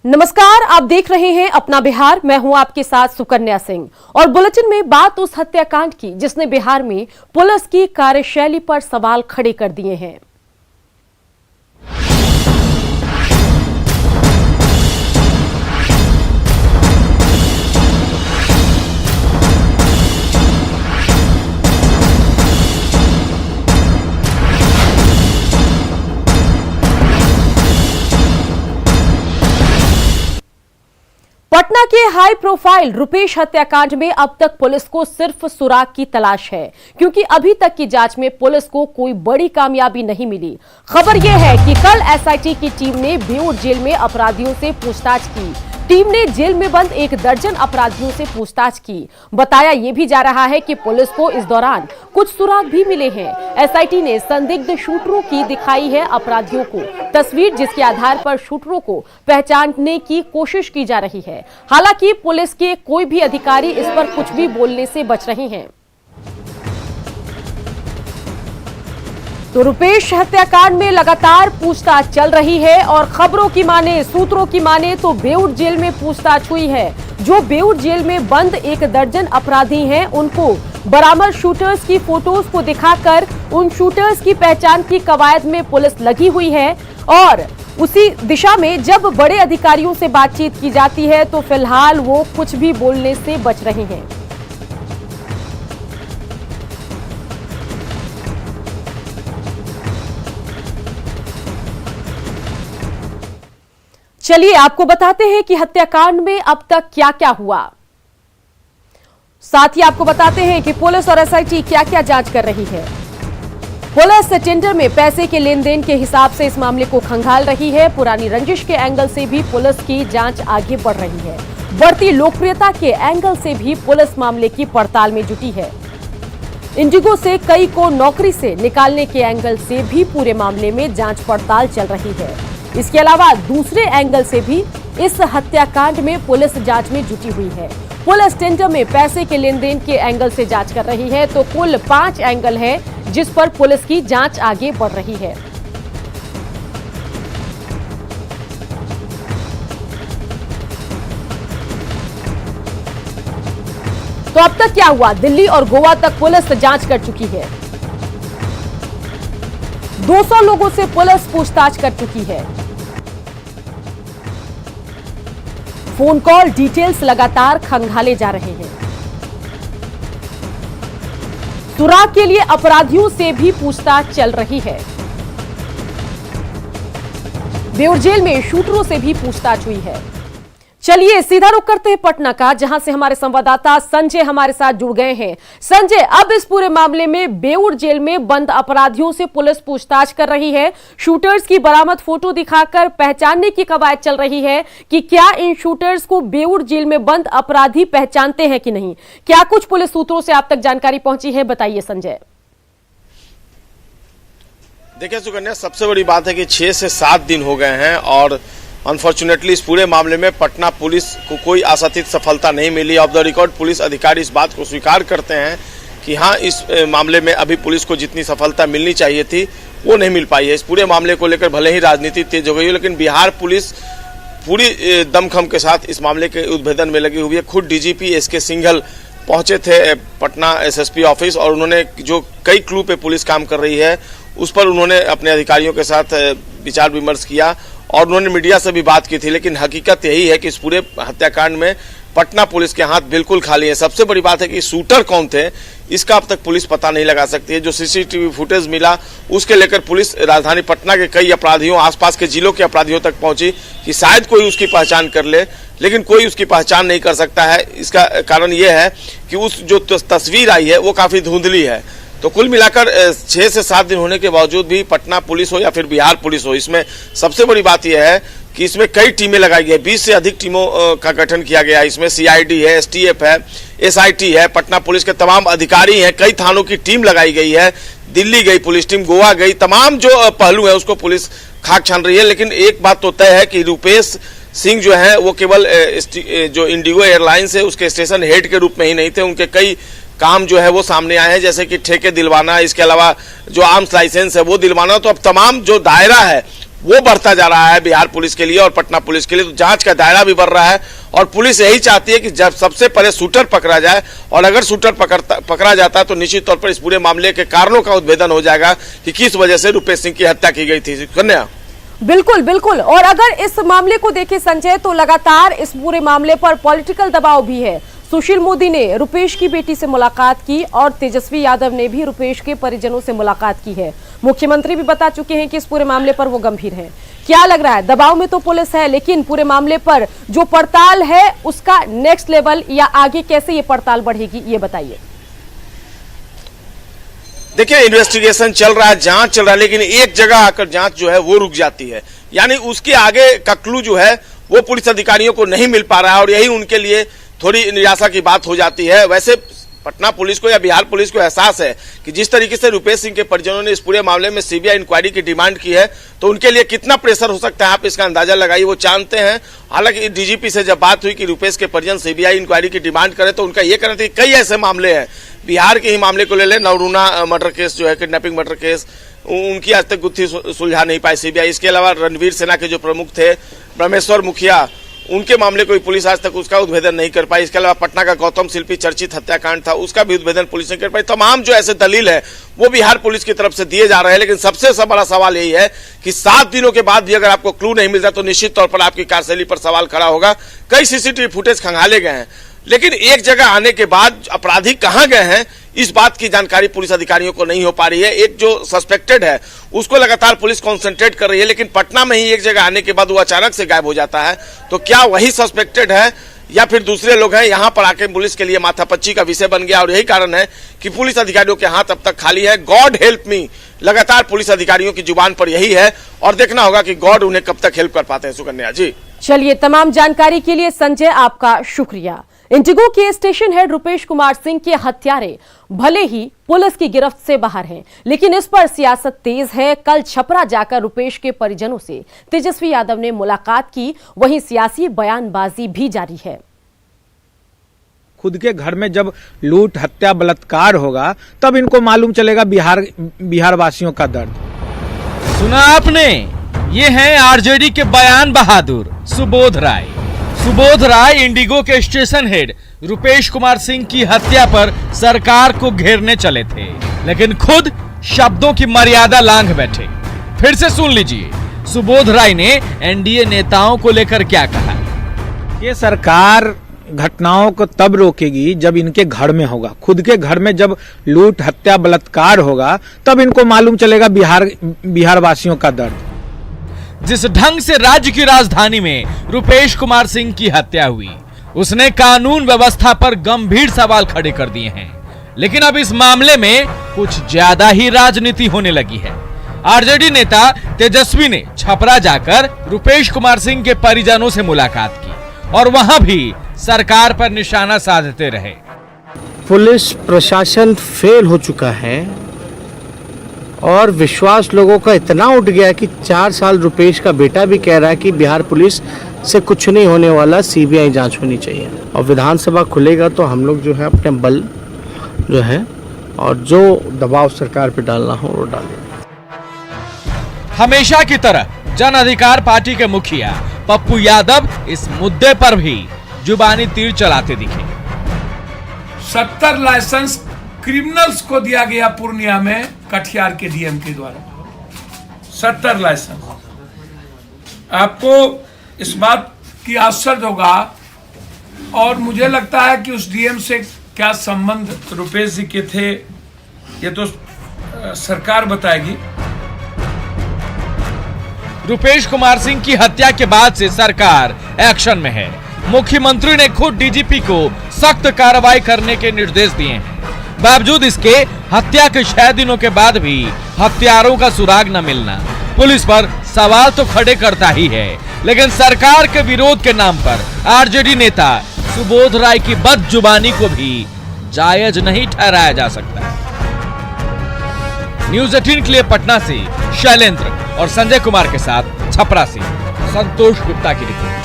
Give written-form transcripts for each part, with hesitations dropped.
नमस्कार, आप देख रहे हैं अपना बिहार। मैं हूं आपके साथ सुकन्या सिंह और बुलेटिन में बात उस हत्याकांड की जिसने बिहार में पुलिस की कार्यशैली पर सवाल खड़े कर दिए हैं। पटना के हाई प्रोफाइल रुपेश हत्याकांड में अब तक पुलिस को सिर्फ सुराग की तलाश है, क्योंकि अभी तक की जांच में पुलिस को कोई बड़ी कामयाबी नहीं मिली। खबर यह है कि कल एसआईटी की टीम ने बेऊर जेल में अपराधियों से पूछताछ की। टीम ने जेल में बंद 1 दर्जन अपराधियों से पूछताछ की। बताया यह भी जा रहा है कि पुलिस को इस दौरान कुछ सुराग भी मिले हैं। एसआईटी ने संदिग्ध शूटरों की दिखाई है अपराधियों को तस्वीर, जिसके आधार पर शूटरों को पहचानने की कोशिश की जा रही है। हालांकि पुलिस के कोई भी अधिकारी इस पर कुछ भी बोलने से बच रहे हैं। तो रुपेश हत्याकांड में लगातार पूछताछ चल रही है और खबरों की माने, सूत्रों की माने तो बेऊर जेल में पूछताछ हुई है। जो बेऊर जेल में बंद 1 दर्जन अपराधी हैं, उनको बरामद शूटर्स की फोटोज को दिखाकर उन शूटर्स की पहचान की कवायद में पुलिस लगी हुई है। और उसी दिशा में जब बड़े अधिकारियों से बातचीत की जाती है तो फिलहाल वो कुछ भी बोलने से बच रहे हैं। चलिए आपको बताते हैं कि हत्याकांड में अब तक क्या क्या हुआ। साथ ही आपको बताते हैं कि पुलिस और एसआईटी क्या क्या जांच कर रही है। पुलिस टेंडर में पैसे के लेन देन के हिसाब से इस मामले को खंगाल रही है। पुरानी रंजिश के एंगल से भी पुलिस की जांच आगे बढ़ रही है। बढ़ती लोकप्रियता के एंगल से भी पुलिस मामले की पड़ताल में जुटी है। इंडिगो से कई को नौकरी से निकालने के एंगल से भी पूरे मामले में जांच पड़ताल चल रही है। इसके अलावा दूसरे एंगल से भी इस हत्याकांड में पुलिस जांच में जुटी हुई है। पुलिस टेंडर में पैसे के लेन देन के एंगल से जांच कर रही है। तो कुल 5 एंगल है जिस पर पुलिस की जांच आगे बढ़ रही है। तो अब तक क्या हुआ? दिल्ली और गोवा तक पुलिस जांच कर चुकी है। 200 लोगों से पुलिस पूछताछ कर चुकी है। फोन कॉल डिटेल्स लगातार खंगाले जा रहे हैं। सुराग के लिए अपराधियों से भी पूछताछ चल रही है। बेऊर जेल में शूटरों से भी पूछताछ हुई है। चलिए सीधा रुख करते हैं पटना का, जहां से हमारे संवाददाता संजय हमारे साथ जुड़ गए हैं। संजय, अब इस पूरे मामले में बेऊर जेल में बंद अपराधियों से पुलिस पूछताछ कर रही है। शूटर्स की बरामद फोटो दिखाकर पहचानने की कवायद चल रही है कि क्या इन शूटर्स को बेऊर जेल में बंद अपराधी पहचानते हैं कि नहीं। क्या कुछ पुलिस सूत्रों से आप तक जानकारी पहुंची है, बताइए संजय। देखिए सुकन्या, सबसे बड़ी बात है कि 6 से 7 दिन हो गए हैं और अनफॉर्चुनेटली इस पूरे मामले में पटना पुलिस को कोई आशातीत सफलता नहीं मिली। ऑफ द रिकॉर्ड पुलिस अधिकारी इस बात को स्वीकार करते हैं कि हाँ, इस मामले में अभी पुलिस को जितनी सफलता मिलनी चाहिए थी वो नहीं मिल पाई है। इस पूरे मामले को लेकर भले ही राजनीति तेज हो गई है, लेकिन बिहार पुलिस पूरी दमखम के साथ इस मामले के उद्भेदन में लगी हुई है। खुद डीजीपी एसके सिंघल पहुंचे थे पटना एसएसपी ऑफिस और उन्होंने जो कई क्लू पे पुलिस काम कर रही है उस पर उन्होंने अपने अधिकारियों के साथ विचार विमर्श किया और उन्होंने मीडिया से भी बात की थी। लेकिन हकीकत यही है कि इस पूरे हत्याकांड में पटना पुलिस के हाथ बिल्कुल खाली है। सबसे बड़ी बात है कि शूटर कौन थे इसका अब तक पुलिस पता नहीं लगा सकती है। जो सीसीटीवी फुटेज मिला उसके लेकर पुलिस राजधानी पटना के कई अपराधियों, आसपास के जिलों के अपराधियों तक पहुंची कि शायद कोई उसकी पहचान कर ले, लेकिन कोई उसकी पहचान नहीं कर सकता है। इसका कारण यह है कि उस जो तस्वीर आई है वो काफी धुंधली है। तो कुल मिलाकर 6 से 7 दिन होने के बावजूद भी पटना पुलिस हो या फिर बिहार पुलिस हो, इसमें सबसे बड़ी बात यह है कि इसमें कई टीमें लगाई गई, 20 से अधिक टीमों का गठन किया गया। इसमें सीआईडी है, एसटीएफ है, एसआईटी है, पटना पुलिस के तमाम अधिकारी हैं, कई थानों की टीम लगाई गई है। दिल्ली गई पुलिस टीम, गोवा गई, तमाम जो पहलू है उसको पुलिस खाक छान रही है। लेकिन एक बात तो तय है कि रुपेश सिंह जो है वो केवल जो इंडिगो एयरलाइंस है उसके स्टेशन हेड के रूप में ही नहीं थे, उनके कई काम जो है वो सामने आए हैं, जैसे कि ठेके दिलवाना, इसके अलावा जो आर्म्स लाइसेंस है वो दिलवाना। तो अब तमाम जो दायरा है वो बढ़ता जा रहा है बिहार पुलिस के लिए और पटना पुलिस के लिए। तो जांच का दायरा भी बढ़ रहा है और पुलिस यही चाहती है कि जब सबसे पहले शूटर पकड़ा जाए, और अगर शूटर पकड़ा जाता है तो निश्चित तौर पर इस पूरे मामले के कारणों का उद्भेदन हो जाएगा कि किस वजह से रुपेश सिंह की हत्या की गई थी। कन्या बिल्कुल बिल्कुल। और अगर इस मामले को देखें संजय, तो लगातार इस पूरे मामले पर पॉलिटिकल दबाव भी है। सुशील मोदी ने रुपेश की बेटी से मुलाकात की और तेजस्वी यादव ने भी रुपेश के परिजनों से मुलाकात की है। मुख्यमंत्री भी बता चुके हैं कि इस पूरे मामले पर वो गंभीर हैं। क्या लग रहा है, दबाव में तो पुलिस है, लेकिन पूरे मामले पर जो पड़ताल है उसका नेक्स्ट लेवल या आगे कैसे ये पड़ताल बढ़ेगी, ये बताइए। देखिए, इन्वेस्टिगेशन चल रहा है, जांच चल रहा है, लेकिन एक जगह आकर जांच जो है वो रुक जाती है, यानी उसके आगे का क्लू जो है वो पुलिस अधिकारियों को नहीं मिल पा रहा है और यही उनके लिए थोड़ी निराशा की बात हो जाती है। वैसे पटना पुलिस को या बिहार पुलिस को एहसास है कि जिस तरीके से रुपेश सिंह के परिजनों ने इस पूरे मामले में सीबीआई इंक्वायरी की डिमांड की है, तो उनके लिए कितना प्रेशर हो सकता है आप इसका अंदाजा लगाइए, वो जानते हैं। हालांकि डीजीपी से जब बात हुई कि रुपेश के परिजन सीबीआई इंक्वायरी की डिमांड करें, तो उनका यह कहना था कि कई ऐसे मामले हैं, बिहार के ही मामले को ले लें, नवरूणा मर्डर केस जो है, किडनैपिंग मर्डर केस, उनकी आज तक गुत्थी सुलझा नहीं पाई सीबीआई। इसके अलावा रणवीर सेना के जो प्रमुख थे ब्रह्मेश्वर मुखिया, उनके मामले को पुलिस आज तक उसका उद्भेदन नहीं कर पाई। इसके अलावा पटना का गौतम शिल्पी चर्चित हत्याकांड था, उसका भी उद्भेदन पुलिस नहीं कर पाई। तमाम जो ऐसे दलील है वो बिहार पुलिस की तरफ से दिए जा रहे हैं, लेकिन सबसे बड़ा सवाल यही है कि 7 दिनों के बाद भी अगर आपको क्लू नहीं मिल रहा तो निश्चित तौर पर आपकी कार्यशैली पर सवाल खड़ा होगा। कई सीसीटीवी फुटेज खंगाले गए हैं, लेकिन एक जगह आने के बाद अपराधी कहां गए हैं इस बात की जानकारी पुलिस अधिकारियों को नहीं हो पा रही है। एक जो सस्पेक्टेड है उसको लगातार पुलिस कॉन्सेंट्रेट कर रही है, लेकिन पटना में ही एक जगह आने के बाद वो अचानक से गायब हो जाता है। तो क्या वही सस्पेक्टेड है या फिर दूसरे लोग हैं, यहां पर आके पुलिस के लिए माथापच्ची का विषय बन गया और यही कारण है कि पुलिस अधिकारियों के हाथ अब तक खाली है। गॉड हेल्प मी लगातार पुलिस अधिकारियों की जुबान पर यही है और देखना होगा कि गॉड उन्हें कब तक हेल्प कर पाते हैं। सुकन्या जी, चलिए, तमाम जानकारी के लिए संजय आपका शुक्रिया। इंडिगो के स्टेशन हेड रुपेश कुमार सिंह के हत्यारे भले ही पुलिस की गिरफ्त से बाहर हैं, लेकिन इस पर सियासत तेज है। कल छपरा जाकर रुपेश के परिजनों से तेजस्वी यादव ने मुलाकात की, वहीं सियासी बयानबाजी भी जारी है। खुद के घर में जब लूट, हत्या, बलात्कार होगा तब इनको मालूम चलेगा बिहार वासियों का दर्द। सुना आपने, ये हैं आरजेडी के बयान बहादुर सुबोध राय। सुबोध राय इंडिगो के स्टेशन हेड रुपेश कुमार सिंह की हत्या पर सरकार को घेरने चले थे, लेकिन खुद शब्दों की मर्यादा लांघ बैठे। फिर से सुन लीजिए सुबोध राय ने एनडीए नेताओं को लेकर क्या कहा। ये सरकार घटनाओं को तब रोकेगी जब इनके घर में होगा, खुद के घर में जब लूट, हत्या, बलात्कार होगा तब इनको मालूम चलेगा बिहार वासियों का दर्द। जिस ढंग से राज्य की राजधानी में रुपेश कुमार सिंह की हत्या हुई, उसने कानून व्यवस्था पर गंभीर सवाल खड़े कर दिए हैं। लेकिन अब इस मामले में कुछ ज्यादा ही राजनीति होने लगी है। आरजेडी नेता तेजस्वी ने छपरा जाकर रुपेश कुमार सिंह के परिजनों से मुलाकात की और वहां भी सरकार पर निशाना साधते रहे। पुलिस प्रशासन फेल हो चुका है और विश्वास लोगों का इतना उठ गया कि 4 साल रुपेश का बेटा भी कह रहा है कि बिहार पुलिस से कुछ नहीं होने वाला, सीबीआई जांच होनी चाहिए। और विधानसभा खुलेगा तो हम लोग जो है अपने बल जो है और जो दबाव सरकार पे डालना हो वो डालेंगे। हमेशा की तरह जन अधिकार पार्टी के मुखिया पप्पू यादव इस मुद्दे पर भी जुबानी तीर चलाते दिखे। 70 लाइसेंस क्रिमिनल्स को दिया गया पूर्णिया में कटिहार के डीएम के द्वारा। 70 लाइसेंस। आपको इस बात की आश्चर्य होगा और मुझे लगता है कि उस डीएम से क्या संबंध रुपेश जी के थे ये तो सरकार बताएगी। रुपेश कुमार सिंह की हत्या के बाद से सरकार एक्शन में है। मुख्यमंत्री ने खुद डीजीपी को सख्त कार्रवाई करने के निर्देश दिए हैं। बावजूद इसके हत्या के 6 दिनों के बाद भी हत्यारों का सुराग न मिलना पुलिस पर सवाल तो खड़े करता ही है, लेकिन सरकार के विरोध के नाम पर आरजेडी नेता सुबोध राय की बदजुबानी को भी जायज नहीं ठहराया जा सकता। न्यूज़ 18 के लिए पटना से शैलेंद्र और संजय कुमार के साथ छपरा से संतोष गुप्ता की रिपोर्ट।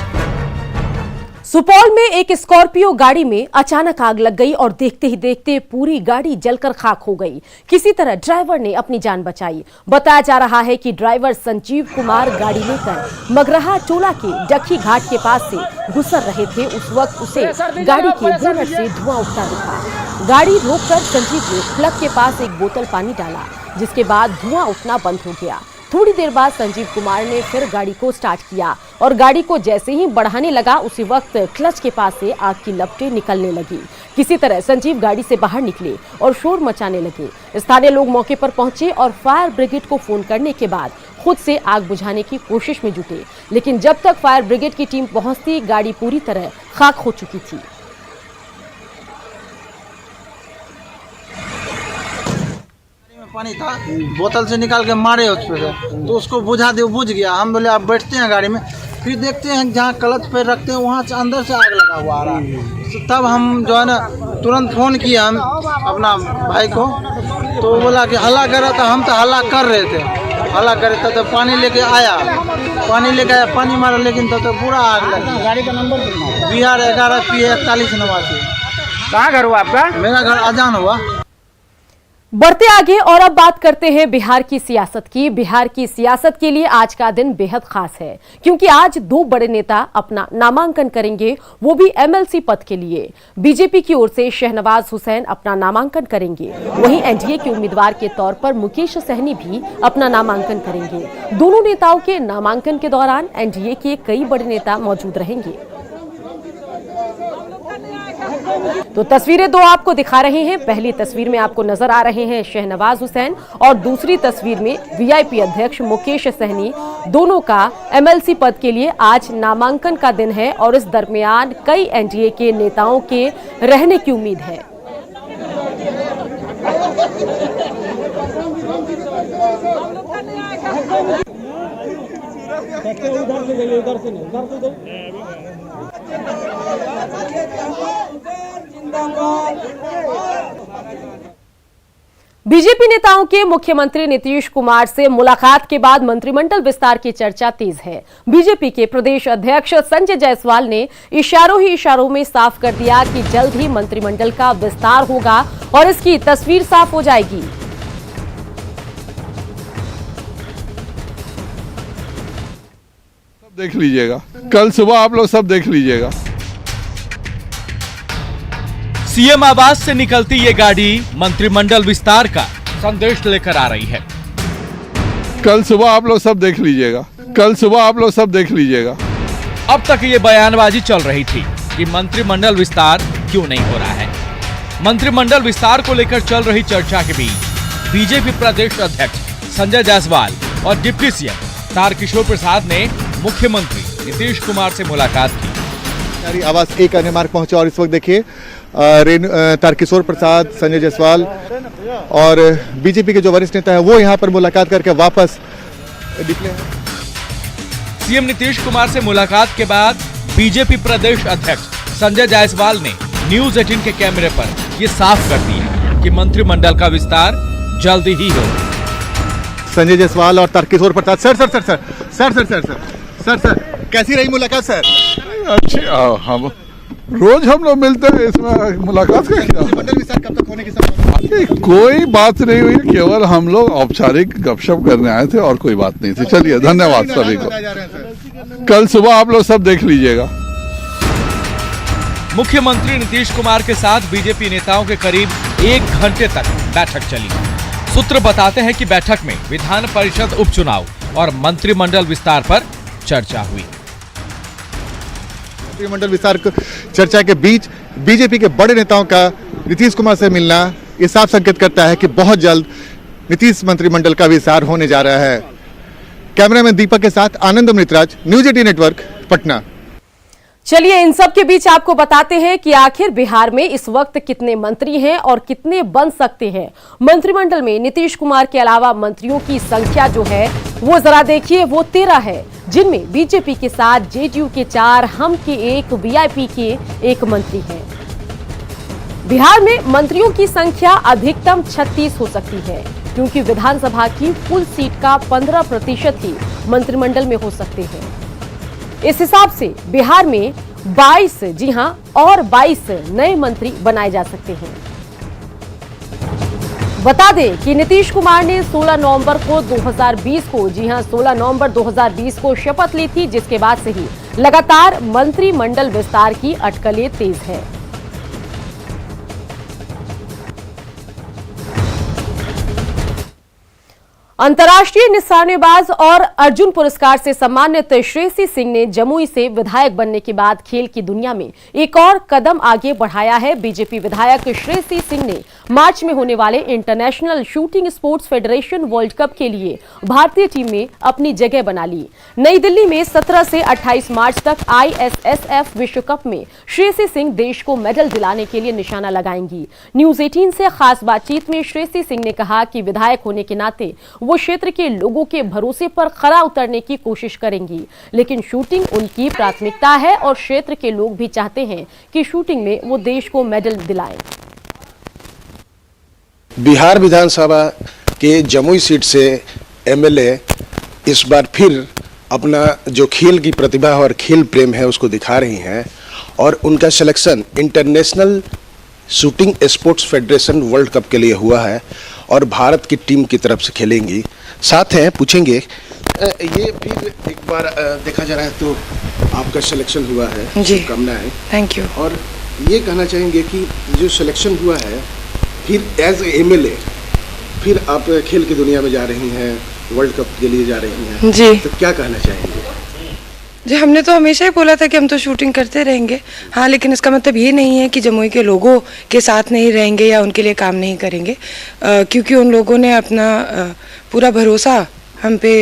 सुपौल में एक स्कॉर्पियो गाड़ी में अचानक आग लग गई और देखते ही देखते पूरी गाड़ी जलकर खाक हो गई। किसी तरह ड्राइवर ने अपनी जान बचाई। बताया जा रहा है कि ड्राइवर संजीव कुमार गाड़ी लेकर मगरहा चोला के डक्की घाट के पास से गुजर रहे थे। उस वक्त उसे गाड़ी के बोनट से धुआं उठता दिखा। गाड़ी रोककर संजीव ने प्लग के पास एक बोतल पानी डाला, जिसके बाद धुआं उठना बंद हो गया। थोड़ी देर बाद संजीव कुमार ने फिर गाड़ी को स्टार्ट किया और गाड़ी को जैसे ही बढ़ाने लगा उसी वक्त क्लच के पास से आग की लपटें निकलने लगी। किसी तरह संजीव गाड़ी से बाहर निकले और शोर मचाने लगे। स्थानीय लोग मौके पर पहुंचे और फायर ब्रिगेड को फोन करने के बाद खुद से आग बुझाने की कोशिश में जुटे, लेकिन जब तक फायर ब्रिगेड की टीम पहुंचती गाड़ी पूरी तरह खाक हो चुकी थी। पानी था, बोतल से निकाल के मारे उस पे से, तो उसको बुझा दे, बुझ गया। हम बोले आप बैठते हैं गाड़ी में, फिर देखते हैं जहाँ क्लच पे रखते हैं वहाँ से अंदर से आग लगा हुआ आ रहा है। तो तब हम जो है ना तुरंत फ़ोन किया हम अपना भाई को, तो वो बोला कि हल्ला कर रहा था। हम तो हल्ला कर रहे थे, हल्ला कर रहे थे, तो पानी लेके आया, पानी मारा, लेकिन तो पूरा आग लगा। गाड़ी का नंबर बिहार 11 PA 4189। कहाँ घर हुआ आपका? मेरा घर अजान हुआ। बढ़ते आगे और अब बात करते हैं बिहार की सियासत की। बिहार की सियासत के लिए आज का दिन बेहद खास है, क्योंकि आज दो बड़े नेता अपना नामांकन करेंगे, वो भी MLC पद के लिए। बीजेपी की ओर से शहनवाज हुसैन अपना नामांकन करेंगे, वहीं एनडीए के उम्मीदवार के तौर पर मुकेश सहनी भी अपना नामांकन करेंगे। दोनों नेताओं के नामांकन के दौरान एनडीए के कई बड़े नेता मौजूद रहेंगे। तो तस्वीरें दो आपको दिखा रहे हैं। पहली तस्वीर में आपको नजर आ रहे हैं शहनवाज हुसैन और दूसरी तस्वीर में VIP अध्यक्ष मुकेश सहनी। दोनों का MLC पद के लिए आज नामांकन का दिन है और इस दरमियान कई एनडीए के नेताओं के रहने की उम्मीद है। बीजेपी नेताओं के मुख्यमंत्री नीतीश कुमार से मुलाकात के बाद मंत्रिमंडल विस्तार की चर्चा तेज है। बीजेपी के प्रदेश अध्यक्ष संजय जायसवाल ने इशारों में साफ कर दिया कि जल्द ही मंत्रिमंडल का विस्तार होगा और इसकी तस्वीर साफ हो जाएगी। देख लीजिएगा, कल सुबह आप लोग सब देख लीजिएगा। सीएम आवास से निकलती ये गाड़ी मंत्रिमंडल विस्तार का संदेश लेकर आ रही है। कल सुबह आप लोग सब देख लीजिएगा, कल सुबह आप लोग सब देख लीजिएगा। अब तक ये बयानबाजी चल रही थी कि मंत्रिमंडल विस्तार क्यों नहीं हो रहा है। मंत्रिमंडल विस्तार को लेकर चल रही चर्चा के बीच बीजेपी प्रदेश अध्यक्ष संजय जायसवाल और डिप्टी सीएम तारकिशोर प्रसाद ने मुख्यमंत्री नीतीश कुमार से मुलाकात की। आवास एक अन्य मार्ग पहुंचा और इस वक्त देखिए तारकिशोर प्रसाद, संजय जायसवाल और बीजेपी के जो वरिष्ठ नेता हैं वो यहां पर मुलाकात करके वापस निकले हैं। सीएम नीतीश कुमार से मुलाकात के बाद बीजेपी प्रदेश अध्यक्ष संजय जायसवाल ने न्यूज 18 के कैमरे पर ये साफ कर दिया कि मंत्रिमंडल का विस्तार जल्द ही हो। संजय जायसवाल और तारकिशोर प्रसाद। सर कैसी रही मुलाकात सर? अच्छी, हम रोज हम लोग मिलते हैं, इसमें मुलाकात का क्या? मंत्रिमंडल विस्तार कब तक होने की संभावना? कोई बात नहीं हुई, केवल हम लोग औपचारिक गपशप करने आए थे और कोई बात नहीं थी। चलिए, धन्यवाद सभी को। कल सुबह आप लोग सब देख लीजिएगा। मुख्यमंत्री नीतीश कुमार के साथ बीजेपी नेताओं के करीब 1 घंटे तक बैठक चली। सूत्र बताते हैं कि बैठक में विधान परिषद उपचुनाव और मंत्रिमंडल विस्तार पर चर्चा हुई। मंत्रिमंडल विस्तार चर्चा के बीच बीजेपी के बड़े नेताओं का नीतीश कुमार से मिलना ये साफ संकेत करता है कि बहुत जल्द नीतीश मंत्रिमंडल का विस्तार होने जा रहा है। कैमरामैन दीपक के साथ आनंद अमृतराज, न्यूज 18 नेटवर्क, पटना। चलिए इन सब के बीच आपको बताते हैं कि आखिर बिहार में इस वक्त कितने मंत्री हैं और कितने बन सकते हैं। मंत्रिमंडल में नीतीश कुमार के अलावा मंत्रियों की संख्या जो है वो जरा देखिए, वो 13 है, जिनमें बीजेपी के साथ जेडीयू के 4, हम के 1, वीआईपी के 1 मंत्री हैं। बिहार में मंत्रियों की संख्या अधिकतम 36 हो सकती है, क्योंकि विधानसभा की कुल सीट का 15% ही मंत्रिमंडल में हो सकते हैं। इस हिसाब से बिहार में 22, जी हां, और 22 नए मंत्री बनाए जा सकते हैं। बता दें कि नीतीश कुमार ने 16 नवंबर को 2020 को, जी हां, 16 नवंबर 2020 को शपथ ली थी, जिसके बाद से ही लगातार मंत्रिमंडल विस्तार की अटकलें तेज है। अंतर्राष्ट्रीय निशानेबाज और अर्जुन पुरस्कार से सम्मानित श्रेयसी सिंह ने जमुई से विधायक बनने के बाद खेल की दुनिया में एक और कदम आगे बढ़ाया है। बीजेपी विधायक श्रेयसी सिंह ने मार्च में होने वाले international shooting sports federation world cup के लिए भारतीय टीम में अपनी जगह बना ली। नई दिल्ली में 17 से 28 मार्च तक ISSF विश्व कप में श्रेयसी सिंह देश को मेडल दिलाने के लिए निशाना लगाएंगी। न्यूज 18 से खास बातचीत में श्रेयसी सिंह ने कहा कि विधायक होने के नाते वो क्षेत्र के लोगों के भरोसे पर खरा उतरने की कोशिश करेंगी, लेकिन शूटिंग उनकी प्राथमिकता है और क्षेत्र के लोग भी चाहते हैं कि शूटिंग में वो देश को मेडल दिलाएं। बिहार विधानसभा के जमुई सीट से MLA इस बार फिर अपना जो खेल की प्रतिभा और खेल प्रेम है उसको दिखा रही हैं और उनका selection international shooting sports federation world cup के लिए हुआ है और भारत की टीम की तरफ से खेलेंगी। साथ हैं पूछेंगे ये फिर एक बार देखा जा रहा है तो आपका सिलेक्शन हुआ है, शुभकामनाएं। Thank you. और ये कहना चाहेंगे कि जो सिलेक्शन हुआ है फिर एज MLA फिर आप खेल की दुनिया में जा रही हैं, वर्ल्ड कप के लिए जा रही हैं जी, तो क्या कहना चाहेंगे? जी हमने तो हमेशा ही बोला था कि हम तो शूटिंग करते रहेंगे, हाँ, लेकिन इसका मतलब ये नहीं है कि जमुई के लोगों के साथ नहीं रहेंगे या उनके लिए काम नहीं करेंगे, क्योंकि उन लोगों ने अपना पूरा भरोसा हम पे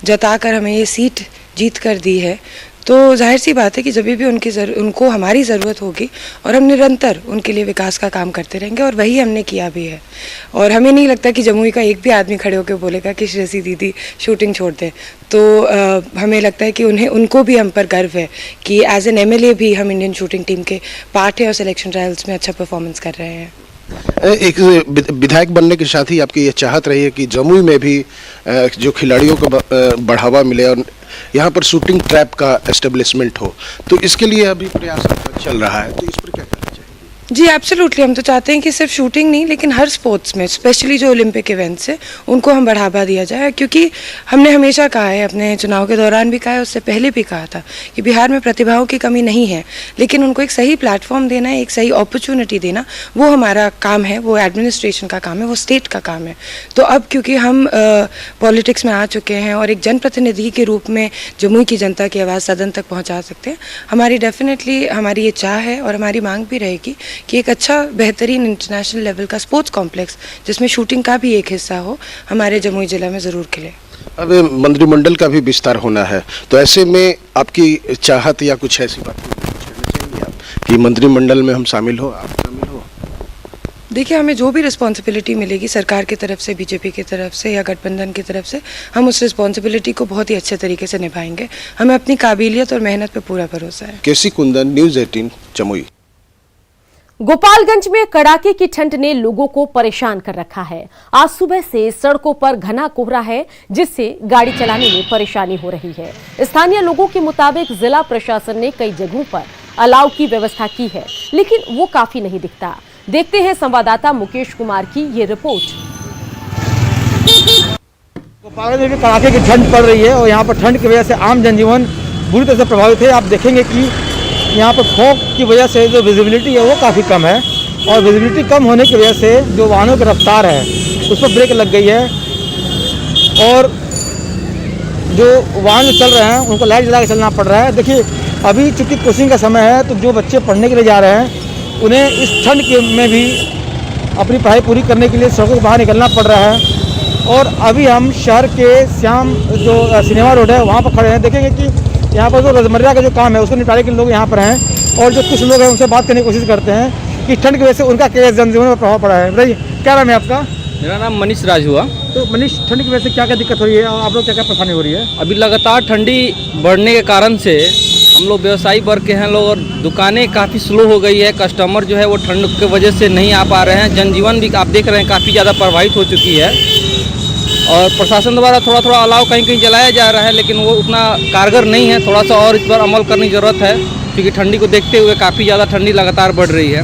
जताकर हमें ये सीट जीत कर दी है। तो जाहिर सी बात है कि जब भी उनको हमारी ज़रूरत होगी और हम निरंतर उनके लिए विकास का काम करते रहेंगे और वही हमने किया भी है। और हमें नहीं लगता कि जमुई का एक भी आदमी खड़े होकर बोलेगा कि श्रेयसी दीदी शूटिंग छोड़ दें। तो हमें लगता है कि उनको भी हम पर गर्व है कि एज एन MLA भी हम इंडियन शूटिंग टीम के पार्ट है और सिलेक्शन ट्रायल्स में अच्छा परफॉर्मेंस कर रहे हैं। एक विधायक बनने के साथ ही आपकी ये चाहत रही है कि जमुई में भी जो खिलाड़ियों को बढ़ावा मिले और यहाँ पर शूटिंग ट्रैप का एस्टेब्लिशमेंट हो, तो इसके लिए अभी प्रयास चल रहा है, तो इस पर क्या कहना चाहिए? जी एब्सोल्युटली, हम तो चाहते हैं कि सिर्फ शूटिंग नहीं लेकिन हर स्पोर्ट्स में, स्पेशली जो ओलंपिक इवेंट्स है उनको हम बढ़ावा दिया जाए, क्योंकि हमने हमेशा कहा है, अपने चुनाव के दौरान भी कहा है, उससे पहले भी कहा था कि बिहार में प्रतिभाओं की कमी नहीं है, लेकिन उनको एक सही प्लेटफॉर्म देना है, एक सही अपॉर्चुनिटी देना, वो हमारा काम है, वो एडमिनिस्ट्रेशन का काम है, वो स्टेट का काम है। तो अब क्योंकि हम पॉलिटिक्स में आ चुके हैं और एक जनप्रतिनिधि के रूप में जमुई की जनता की आवाज़ सदन तक पहुँचा सकते हैं, हमारी डेफिनेटली हमारी ये चाह है और हमारी मांग भी रहेगी कि एक अच्छा बेहतरीन इंटरनेशनल लेवल का स्पोर्ट्स कॉम्प्लेक्स जिसमें शूटिंग का भी एक हिस्सा हो हमारे जमुई जिला में ज़रूर खिले। अब मंत्रिमंडल का भी विस्तार होना है, तो ऐसे में आपकी चाहत या कुछ ऐसी बात चाहिए आप कि मंत्रिमंडल में हम शामिल हो, आप शामिल हो? देखिए, हमें जो भी रिस्पॉन्सिबिलिटी मिलेगी सरकार की तरफ से, बीजेपी की तरफ से या गठबंधन की तरफ से, हम उस रिस्पॉन्सिबिलिटी को बहुत ही अच्छे तरीके से निभाएंगे। हमें अपनी काबिलियत और मेहनत पे पूरा भरोसा है। केसी कुंदन, न्यूज़ 18 जमुई। गोपालगंज में कड़ाके की ठंड ने लोगों को परेशान कर रखा है। आज सुबह से सड़कों पर घना कोहरा है, जिससे गाड़ी चलाने में परेशानी हो रही है। स्थानीय लोगों के मुताबिक जिला प्रशासन ने कई जगहों पर अलाव की व्यवस्था की है, लेकिन वो काफी नहीं दिखता। देखते हैं संवाददाता मुकेश कुमार की ये रिपोर्ट। गोपालगंज में कड़ाके की ठंड पड़ रही है और यहाँ पर ठंड की वजह से आम जनजीवन बुरी तरह से प्रभावित है। आप देखेंगे कि यहाँ पर फॉग की वजह से जो विजिबिलिटी है वो काफ़ी कम है और विजिबिलिटी कम होने की वजह से जो वाहनों की रफ्तार है उस पर ब्रेक लग गई है और जो वाहन चल रहे हैं उनको लाइट जला के चलना पड़ रहा है। देखिए, अभी चूँकि कोचिंग का समय है तो जो बच्चे पढ़ने के लिए जा रहे हैं उन्हें इस ठंड में भी अपनी पढ़ाई पूरी करने के लिए सड़कों से बाहर निकलना पड़ रहा है। और अभी हम शहर के श्याम जो सिनेमा रोड है वहाँ पर खड़े हैं। देखेंगे कि यहाँ पर जो रोजमर्रा का जो काम है उसको निपटाने के लिए लोग यहाँ पर हैं और जो कुछ लोग हैं उनसे बात करने की कोशिश करते हैं कि ठंड की वजह से उनका क्या जनजीवन पर प्रभाव पड़ा है। बताइए, क्या नाम है आपका? मेरा नाम मनीष राज हुआ। तो मनीष, ठंड की वजह से क्या क्या दिक्कत हो रही है और आप लोग क्या क्या परेशानी हो रही है? अभी लगातार ठंडी बढ़ने के कारण से हम लोग व्यवसायी वर्ग के हैं लोग और दुकानें काफ़ी स्लो हो गई है। कस्टमर जो है वो ठंड की वजह से नहीं आ पा रहे हैं। जनजीवन भी आप देख रहे हैं काफ़ी ज़्यादा प्रभावित हो चुकी है और प्रशासन द्वारा थोड़ा अलाव कहीं कहीं जलाया जा रहा है, लेकिन वो उतना कारगर नहीं है। थोड़ा सा और इस पर अमल करने की ज़रूरत है। क्योंकि ठंडी को देखते हुए काफ़ी ज़्यादा ठंडी लगातार बढ़ रही है।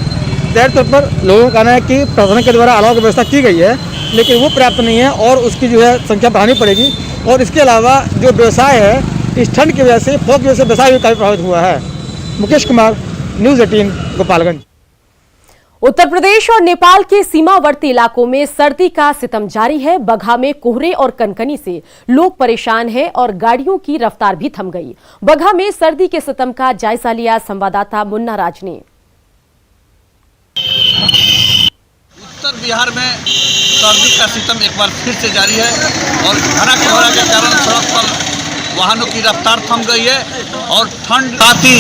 जाहिर तौर पर लोगों का कहना है कि प्रशासन के द्वारा अलाव की व्यवस्था की गई है, लेकिन वो पर्याप्त नहीं है और उसकी जो है संख्या बढ़ानी पड़ेगी। और इसके अलावा जो व्यवसाय है इस ठंड की वजह से, फॉग की वजह से व्यवसाय भी काफ़ी प्रभावित हुआ है। मुकेश कुमार, न्यूज़ 18, गोपालगंज। उत्तर प्रदेश और नेपाल के सीमावर्ती इलाकों में सर्दी का सितम जारी है। बगहा में कोहरे और कनकनी से लोग परेशान हैं और गाड़ियों की रफ्तार भी थम गई। बगहा में सर्दी के सितम का जायजा लिया संवाददाता मुन्ना राज ने। उत्तर बिहार में सर्दी का सितम एक बार फिर से जारी है और घना कोहरा के कारण सड़क पर वाहनों की रफ्तार थम गई है और ठंड साथ ही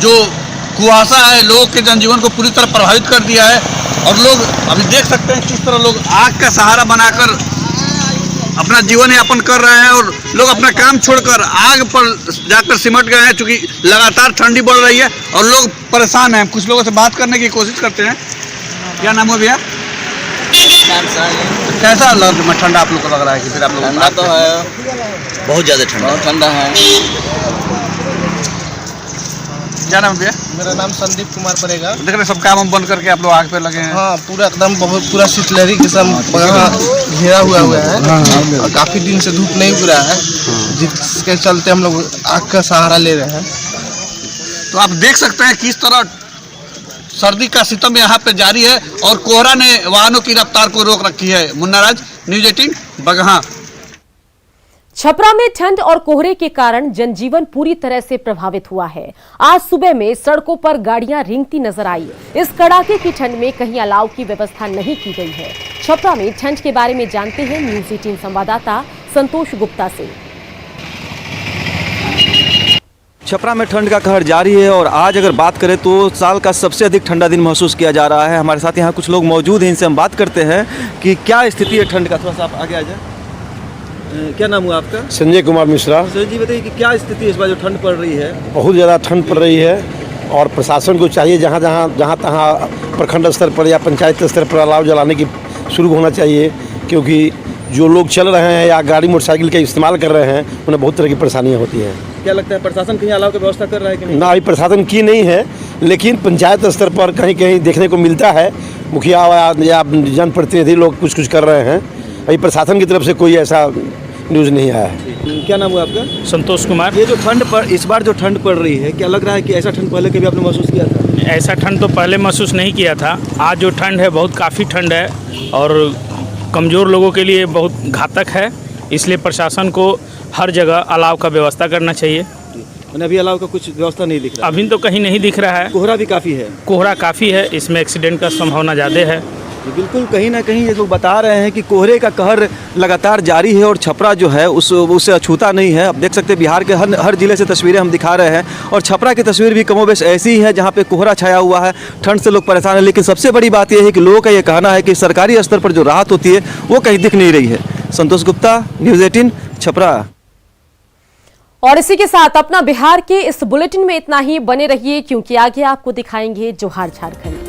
जो कुहासा है लोगों के जनजीवन को पूरी तरह प्रभावित कर दिया है। और लोग अभी देख सकते हैं किस तरह लोग आग का सहारा बनाकर अपना जीवन यापन कर रहे हैं और लोग अपना काम छोड़कर आग पर जाकर सिमट गए हैं, क्योंकि लगातार ठंडी बढ़ रही है और लोग परेशान हैं। कुछ लोगों से बात करने की कोशिश करते हैं। क्या नाम है भैया? कैसा ठंडा आप लोग को लग रहा है? कि फिर आप लोग ठंडा तो है, बहुत ज़्यादा ठंडा है। क्या नाम है भैया? मेरा नाम संदीप कुमार पड़ेगा। देख रहे सब काम हम बंद करके आप लोग आग पे लगे हैं। हाँ, पूरा एकदम बहुत पूरा शीतलहरी के सब घेरा हुआ है और काफी दिन से धूप नहीं गिरा है, जिसके चलते हम लोग आग का सहारा ले रहे हैं। तो आप देख सकते हैं किस तरह सर्दी का सितम यहाँ पे जारी है और कोहरा ने वाहनों की रफ्तार को रोक रखी है। मुन्ना राज, न्यूज़ 18, बगहा। छपरा में ठंड और कोहरे के कारण जनजीवन पूरी तरह से प्रभावित हुआ है। आज सुबह में सड़कों पर गाड़ियां रेंगती नजर आई। इस कड़ाके की ठंड में कहीं अलाव की व्यवस्था नहीं की गई है। छपरा में ठंड के बारे में जानते हैं न्यूज़ 18 संवाददाता संतोष गुप्ता से। छपरा में ठंड का कहर जारी है और आज अगर बात करें तो साल का सबसे अधिक ठंडा दिन महसूस किया जा रहा है। हमारे साथ यहाँ कुछ लोग मौजूद हैं, इनसे हम बात करते हैं कि क्या स्थिति है ठंड का। थोड़ा सा आप आगे आ जाए। क्या नाम हुआ आपका? संजय कुमार मिश्रा। सर जी बताइए कि क्या स्थिति इस बार जो ठंड पड़ रही है? बहुत ज़्यादा ठंड पड़ रही है और प्रशासन को चाहिए जहाँ तहाँ प्रखंड स्तर पर या पंचायत स्तर पर अलाव जलाने की शुरू होना चाहिए, क्योंकि जो लोग चल रहे हैं या गाड़ी मोटरसाइकिल का इस्तेमाल कर रहे हैं उन्हें बहुत तरह की परेशानियाँ होती हैं। क्या लगता है प्रशासन कहीं अलाव की व्यवस्था कर रहा है कि नहीं? ना, अभी प्रशासन की नहीं है, लेकिन पंचायत स्तर पर कहीं कहीं देखने को मिलता है। मुखिया या जनप्रतिनिधि लोग कुछ कर रहे हैं। अभी प्रशासन की तरफ से कोई ऐसा न्यूज़ नहीं आया है। क्या नाम हुआ आपका? संतोष कुमार। ये जो ठंड पर इस बार जो ठंड पड़ रही है, क्या लग रहा है कि ऐसा ठंड पहले कभी आपने महसूस किया था? ऐसा ठंड तो पहले महसूस नहीं किया था। आज जो ठंड है बहुत काफ़ी ठंड है और कमज़ोर लोगों के लिए बहुत घातक है, इसलिए प्रशासन को हर जगह अलाव का व्यवस्था करना चाहिए। अभी अलाव का कुछ व्यवस्था नहीं दिख रहा? अभी तो कहीं नहीं दिख रहा है। कोहरा भी काफ़ी है। कोहरा काफ़ी है, इसमें एक्सीडेंट का संभावना ज़्यादा है। बिल्कुल, कहीं ना कहीं ये लोग बता रहे हैं कि कोहरे का कहर लगातार जारी है और छपरा जो है उससे अछूता नहीं है। अब देख सकते हैं बिहार के हर जिले से तस्वीरें हम दिखा रहे हैं और छपरा की तस्वीर भी कमोबेश ऐसी ही है, जहां पे कोहरा छाया हुआ है। ठंड से लोग परेशान हैं, लेकिन सबसे बड़ी बात यह है कि लोगों का ये कहना है कि सरकारी स्तर पर जो राहत होती है वो कहीं दिख नहीं रही है। संतोष गुप्ता, न्यूज़ 18, छपरा। और इसी के साथ अपना बिहार के इस बुलेटिन में इतना ही। बने रहिए, क्योंकि आगे आपको दिखाएंगे जोहार झारखंड।